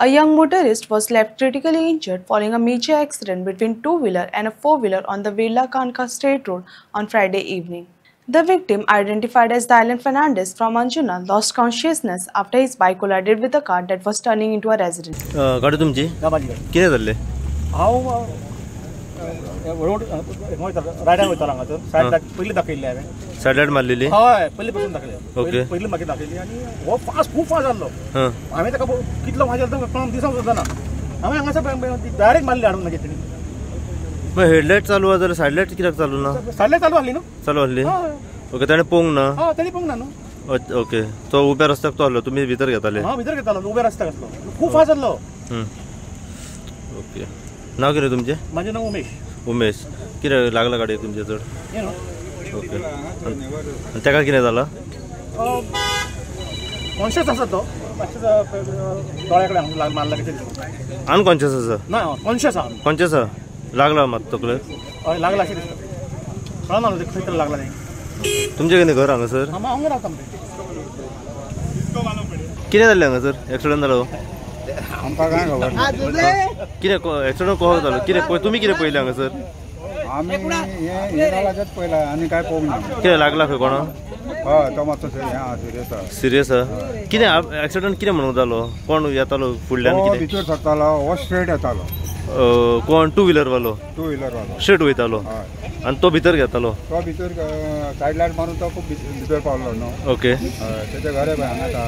A young motorist was left critically injured following a major accident between two-wheeler and a four-wheeler on the Virla Kanka State Road on Friday evening. The victim, identified as Dylan Fernandez from Anjuna, lost consciousness after his bike collided with a car that was turning into a residence. गाडी तुमची किती झाले? Road rider वयतालो हांगा तर said पयली दाखयल्ली हांवें said light मारलेली? हय पयली पासून दाखयली. ओके. पयली मागीर दाखयल्ली आनी हो खूब फास्ट जाल्लो. हांवें ताका कितलो म्हाज्या कळोन दिसूंक सुद्दां ना. हांवें हांगासर डायरेक्ट मारली हाडून मागीर तेणी. मग हेडलायट चालू आहा जाल्यार सायड लायट कित्याक चालू ना? सायड लायट चालू आसली न्हू. चालू आसली? ओके. ताणें पळोवंक ना? हय ताणी पळोवंक ना न्हू. ओके. तो उब्या रस्त्याक तो आसलो, तुमी भितर घेताले? हांव भितर घेतालो, उब्या रस्त्याक आसलो. खूब फास्ट जाल्लो. ओके. नांव कितें तुमचें? म्हाजें नांव उमेश. उमेश. कितें लागला गाडयेक तुमचे चड? हें न्हू. ओके. आनी ताका कितें जालां? कॉन्शियस आसा तो. दोळ्या कडेन मारला कितें. अनकॉन्शियस आसा? ना कॉन्शियस आहा. कॉन्शियस आहा? लागला मात तकलेक? हय लागला अशें दिसता. कळना जालें खंय तरी लागला तें. तुमचें कितें घर हांगासर? हांगा रावता मरे. कितें जाल्लें हांगासर? एक्सिडंट जालो? आमकां काय खबर कितें एक्सिडंट कसो जालो? कितें तुमी कितें पळयलें हांगासर? आमी हें पयला आनी काय पळोवंक ना. कितें लागला खंय कोणा? हय तो मातसो हें आहा सिरियस आहा. सिरियस आहा? कितें एक्सिडंट कितें म्हणून जालो? कोण येतालो फुडल्यान? तो कितें भितर सरतालो, हो स्ट्रेट येतालो. कोण टू व्हिलर वालो? टू व्हिलर वालो स्ट्रेट वयतालो आनी तो भितर घेतालो? तो भितर सायड लायट मारून तो खूब भितर पावलो न्हू. ओके. तेजे घरा पळय हांगाच आहा.